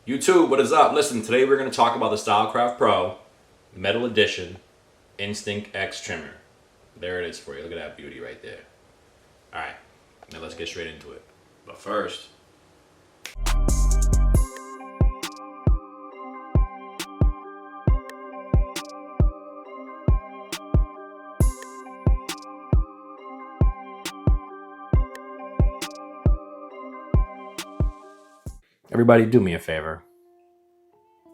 YouTube, what is up? Listen, today we're going to talk about the Stylecraft Pro Metal Edition Instinct X trimmer. There it is for you. Look at that beauty right there. Alright, now let's get straight into it. But first, everybody do me a favor.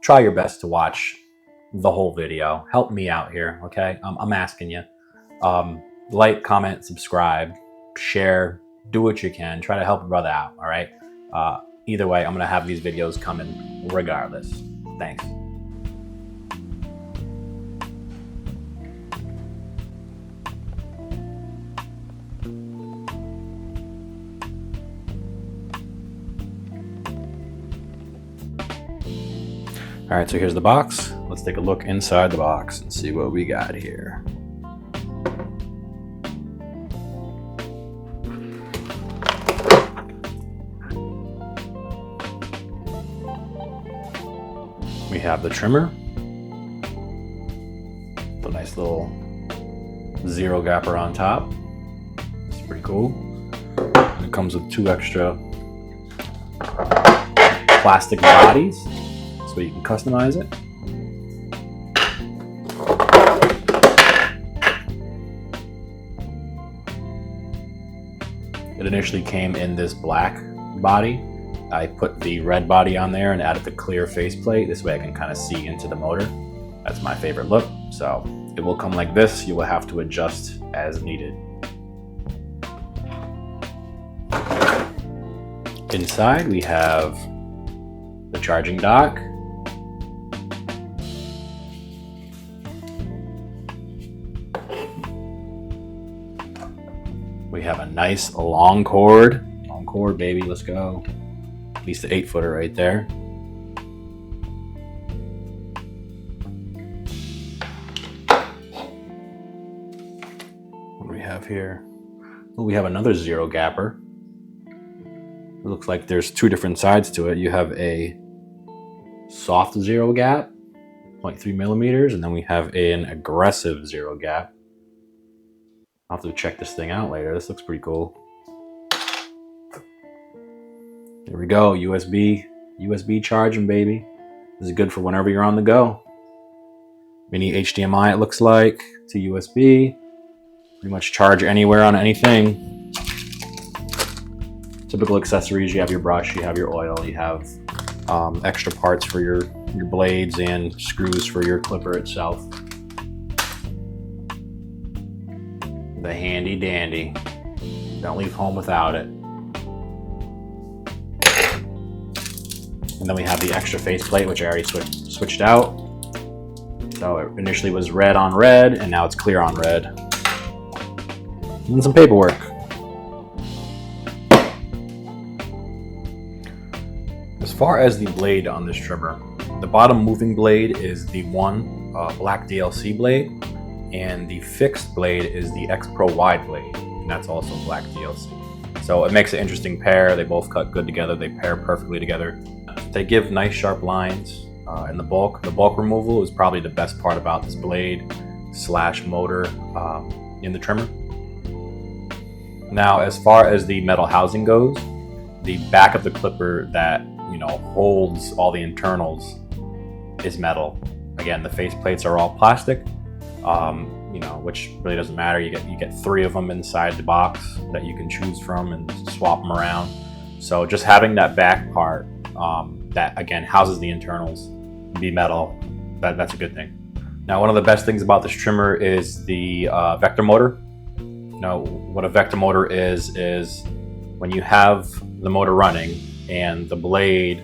Try your best to watch the whole video. Help me out here, okay? I'm asking you. Like, comment, subscribe, share, do what you can. Try to help a brother out, all right? Either way, I'm gonna have these videos coming regardless. Thanks. All right, so here's the box. Let's take a look inside the box and see what we got here. We have the trimmer, the nice little zero gapper on top. It's pretty cool. It comes with 2 extra plastic bodies, so you can customize it. It initially came in this black body. I put the red body on there and added the clear faceplate. This way I can kind of see into the motor. That's my favorite look. So it will come like this. You will have to adjust as needed. Inside we have the charging dock. We have a nice long cord. Long cord, baby, let's go. At least an 8-footer right there. What do we have here? Well, we have another zero gapper. It looks like there's 2 different sides to it. You have a soft zero gap, 0.3 millimeters, and then we have an aggressive zero gap. I'll have to check this thing out later. This looks pretty cool. There we go, USB charging, baby. This is good for whenever you're on the go. Mini HDMI, it looks like, to USB. Pretty much charge anywhere on anything. Typical accessories, you have your brush, you have your oil, you have extra parts for your blades and screws for your clipper itself. The handy dandy. Don't leave home without it. And then we have the extra faceplate, which I already switched out. So it initially was red on red, and now it's clear on red. And some paperwork. As far as the blade on this trimmer, the bottom moving blade is the one black DLC blade, and the fixed blade is the X Pro wide blade, and that's also black DLC. So it makes an interesting pair. They both cut good together. They pair perfectly together. They give nice sharp lines in the bulk. The bulk removal is probably the best part about this blade / motor in the trimmer. Now, as far as the metal housing goes, the back of the clipper that holds all the internals is metal. Again, the face plates are all plastic, which really doesn't matter. You get 3 of them inside the box that you can choose from and swap them around. So just having that back part that again houses the internals be metal, that's a good thing. Now, one of the best things about this trimmer is the vector motor. What a vector motor is when you have the motor running and the blade,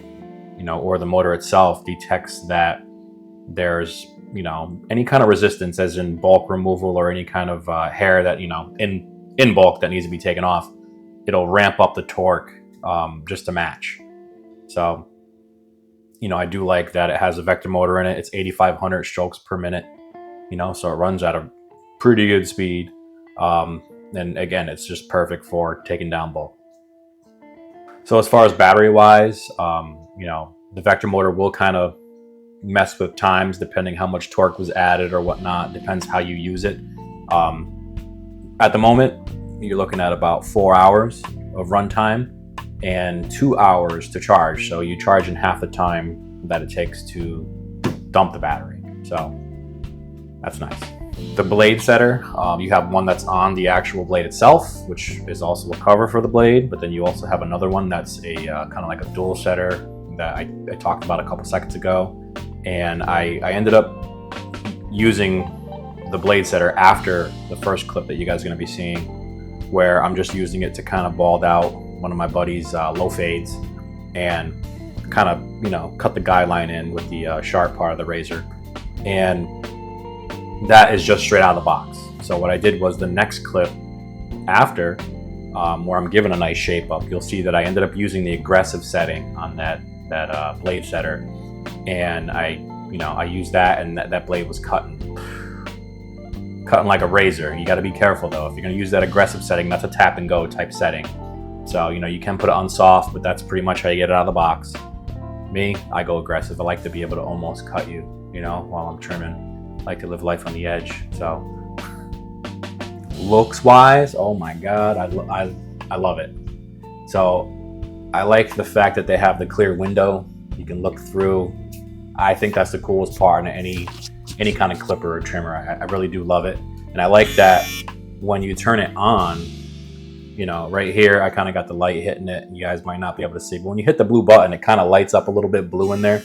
or the motor itself detects that there's, any kind of resistance, as in bulk removal or any kind of hair that, in bulk that needs to be taken off, it'll ramp up the torque just to match. So, I do like that it has a vector motor in it. It's 8,500 strokes per minute, so it runs at a pretty good speed. And again, it's just perfect for taking down bulk. So as far as battery wise, The vector motor will kind of mess with times depending how much torque was added or whatnot. Depends how you use it. At the moment, you're looking at about 4 hours of runtime and 2 hours to charge. So you charge in half the time that it takes to dump the battery. So that's nice. The blade setter, you have one that's on the actual blade itself, which is also a cover for the blade, but then you also have another one that's a kind of like a dual setter that I talked about a couple seconds ago. And I ended up using the blade setter after the first clip that you guys are going to be seeing, where I'm just using it to kind of bald out one of my buddy's low fades and kind of, you know, cut the guideline in with the sharp part of the razor. And that is just straight out of the box. So what I did was the next clip after, where I'm giving a nice shape up, you'll see that I ended up using the aggressive setting on that blade setter, and I used that, and that blade was cutting like a razor. You got to be careful though. If you're going to use that aggressive setting, that's a tap and go type setting. So you can put it on soft, but that's pretty much how you get it out of the box. Me, I go aggressive. I like to be able to almost cut you, while I'm trimming. I like to live life on the edge. So looks wise, oh my god, I love it. So I like the fact that they have the clear window. You can look through. I think that's the coolest part in any kind of clipper or trimmer. I really do love it. And I like that when you turn it on, right here, I kind of got the light hitting it. You guys might not be able to see, but when you hit the blue button, it kind of lights up a little bit blue in there.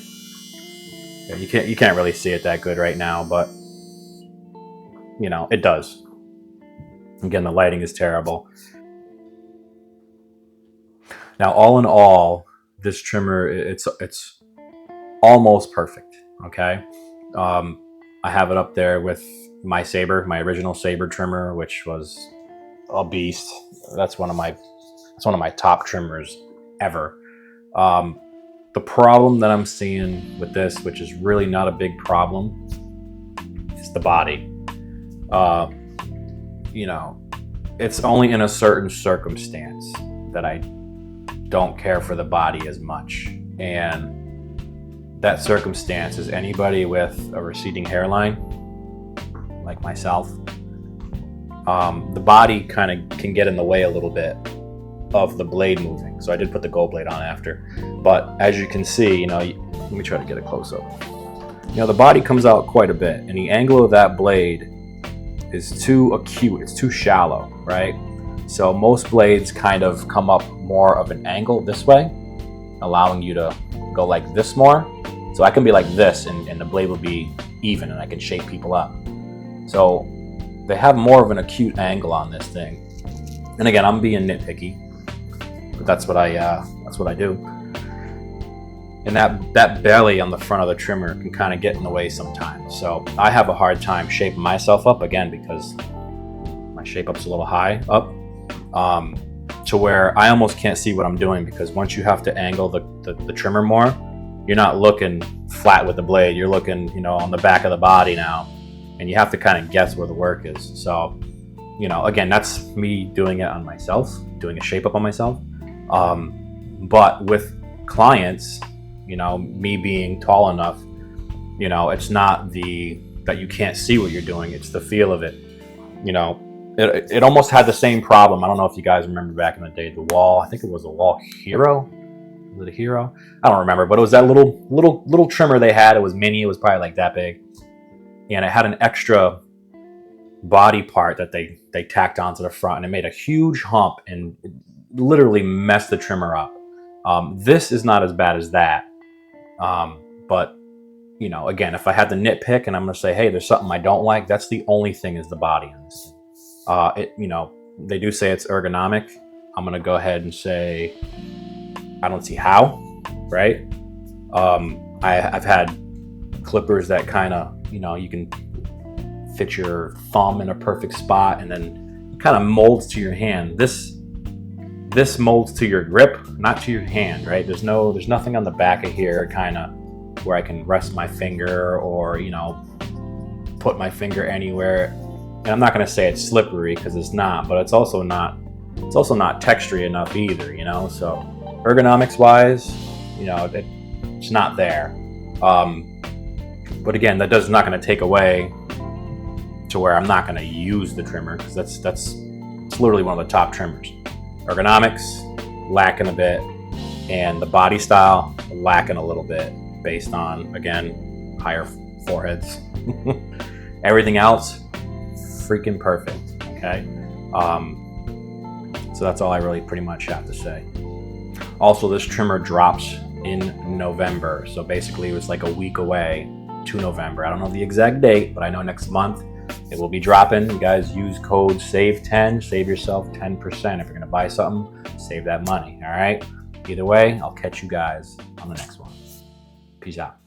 You can't really see it that good right now, but it does. Again, the lighting is terrible. Now, all in all, this trimmer, it's almost perfect. Okay, I have it up there with my Saber, my original Saber trimmer, which was a beast. That's one of my top trimmers ever. The problem that I'm seeing with this, which is really not a big problem, is the body. It's only in a certain circumstance that I don't care for the body as much. And that circumstance is anybody with a receding hairline, like myself. The body kind of can get in the way a little bit of the blade moving. So I did put the gold blade on after. But as you can see, let me try to get a close up. The body comes out quite a bit, and the angle of that blade is too acute, it's too shallow, right? So most blades kind of come up more of an angle this way, allowing you to go like this more. So I can be like this, and the blade will be even, and I can shape people up. So they have more of an acute angle on this thing. And again, I'm being nitpicky, but that's what I do. And that belly on the front of the trimmer can kind of get in the way sometimes. So I have a hard time shaping myself up, again, because my shape up's a little high up, to where I almost can't see what I'm doing, because once you have to angle the trimmer more, you're not looking flat with the blade. You're looking, on the back of the body now, and you have to kind of guess where the work is. So, again, that's me doing it on myself, doing a shape up on myself. But with clients, me being tall enough, it's not that you can't see what you're doing, it's the feel of it. It almost had the same problem. I don't know if you guys remember back in the day, the wall, I think it was the wall Hero. Was it a Hero? I don't remember, but it was that little trimmer they had. It was mini, it was probably like that big. And it had an extra body part that they tacked onto the front, and it made a huge hump and literally messed the trimmer up. This is not as bad as that. But again, if I had to nitpick and I'm gonna say, hey, there's something I don't like, that's the only thing, is the body on this thing. They do say it's ergonomic. I'm gonna go ahead and say I don't see how, right? I've had clippers that kind of, you can fit your thumb in a perfect spot, and then it kind of molds to your hand. This molds to your grip, not to your hand, right? There's nothing on the back of here kind of where I can rest my finger or, put my finger anywhere. And I'm not going to say it's slippery, because it's not, but it's also not textury enough either, So ergonomics wise, it's not there. But again, that does not going to take away to where I'm not going to use the trimmer, because it's literally one of the top trimmers. Ergonomics lacking a bit, and the body style lacking a little bit based on, again, higher foreheads. Everything else freaking perfect. Okay, so that's all I really pretty much have to say. Also, this trimmer drops in November, so basically it was like a week away to November. I don't know the exact date, but I know next month it will be dropping. You guys use code SAVE10, save yourself 10%. If you're gonna buy something, save that money. All right, either way, I'll catch you guys on the next one. Peace out.